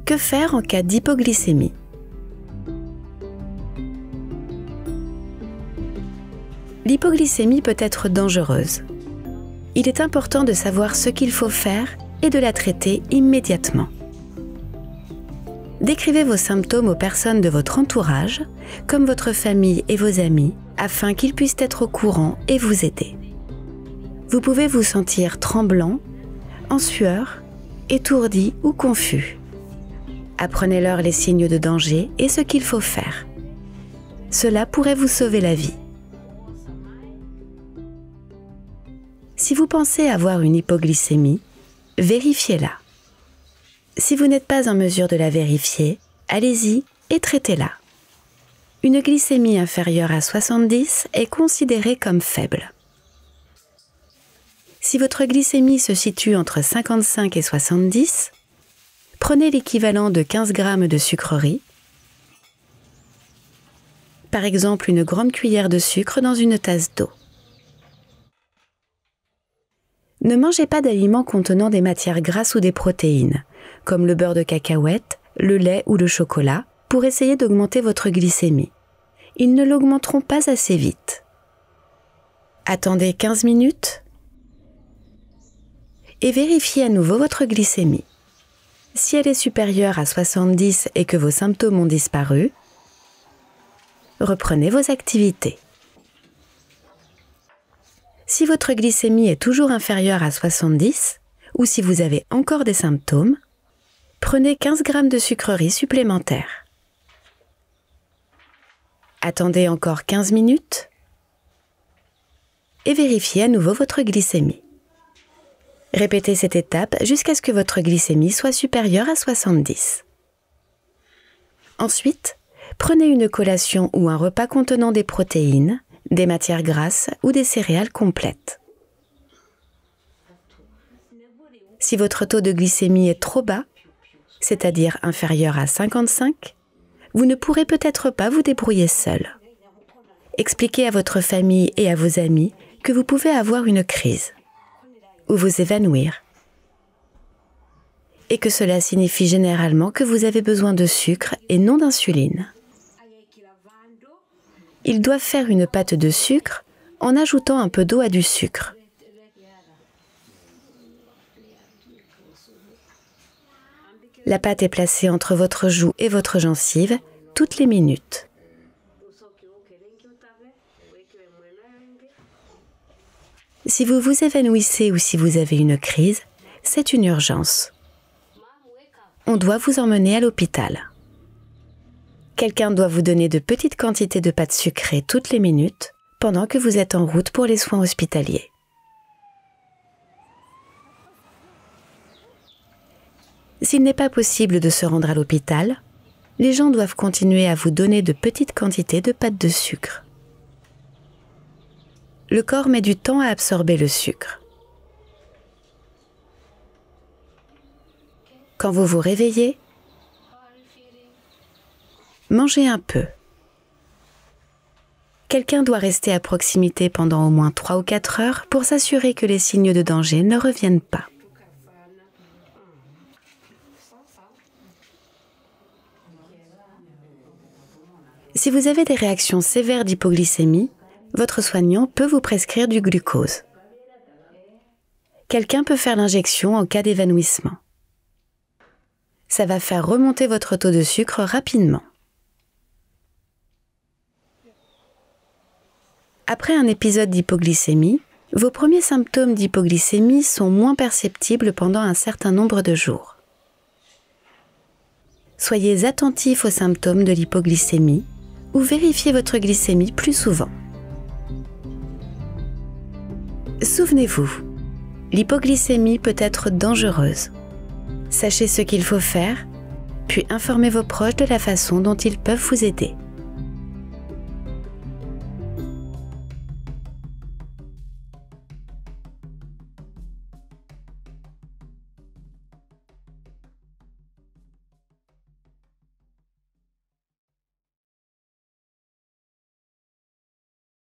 Que faire en cas d'hypoglycémie? L'hypoglycémie peut être dangereuse. Il est important de savoir ce qu'il faut faire et de la traiter immédiatement. Décrivez vos symptômes aux personnes de votre entourage, comme votre famille et vos amis, afin qu'ils puissent être au courant et vous aider. Vous pouvez vous sentir tremblant, en sueur, étourdi ou confus. Apprenez-leur les signes de danger et ce qu'il faut faire. Cela pourrait vous sauver la vie. Si vous pensez avoir une hypoglycémie, vérifiez-la. Si vous n'êtes pas en mesure de la vérifier, allez-y et traitez-la. Une glycémie inférieure à 70 est considérée comme faible. Si votre glycémie se situe entre 55 et 70, prenez l'équivalent de 15 g de sucreries, par exemple une grande cuillère de sucre dans une tasse d'eau. Ne mangez pas d'aliments contenant des matières grasses ou des protéines, comme le beurre de cacahuète, le lait ou le chocolat, pour essayer d'augmenter votre glycémie. Ils ne l'augmenteront pas assez vite. Attendez 15 minutes et vérifiez à nouveau votre glycémie. Si elle est supérieure à 70 et que vos symptômes ont disparu, reprenez vos activités. Si votre glycémie est toujours inférieure à 70, ou si vous avez encore des symptômes, prenez 15 g de sucreries supplémentaires. Attendez encore 15 minutes et vérifiez à nouveau votre glycémie. Répétez cette étape jusqu'à ce que votre glycémie soit supérieure à 70. Ensuite, prenez une collation ou un repas contenant des protéines, des matières grasses ou des céréales complètes. Si votre taux de glycémie est trop bas, c'est-à-dire inférieur à 55, vous ne pourrez peut-être pas vous débrouiller seul. Expliquez à votre famille et à vos amis que vous pouvez avoir une crise ou vous évanouir et que cela signifie généralement que vous avez besoin de sucre et non d'insuline. Ils doivent faire une pâte de sucre en ajoutant un peu d'eau à du sucre. La pâte est placée entre votre joue et votre gencive toutes les minutes. Si vous vous évanouissez ou si vous avez une crise, c'est une urgence. On doit vous emmener à l'hôpital. Quelqu'un doit vous donner de petites quantités de pâte sucrée toutes les minutes pendant que vous êtes en route pour les soins hospitaliers. S'il n'est pas possible de se rendre à l'hôpital, les gens doivent continuer à vous donner de petites quantités de pâte de sucre. Le corps met du temps à absorber le sucre. Quand vous vous réveillez, mangez un peu. Quelqu'un doit rester à proximité pendant au moins 3 ou 4 heures pour s'assurer que les signes de danger ne reviennent pas. Si vous avez des réactions sévères d'hypoglycémie, votre soignant peut vous prescrire du glucose. Quelqu'un peut faire l'injection en cas d'évanouissement. Ça va faire remonter votre taux de sucre rapidement. Après un épisode d'hypoglycémie, vos premiers symptômes d'hypoglycémie sont moins perceptibles pendant un certain nombre de jours. Soyez attentif aux symptômes de l'hypoglycémie ou vérifiez votre glycémie plus souvent. Souvenez-vous, l'hypoglycémie peut être dangereuse. Sachez ce qu'il faut faire, puis informez vos proches de la façon dont ils peuvent vous aider.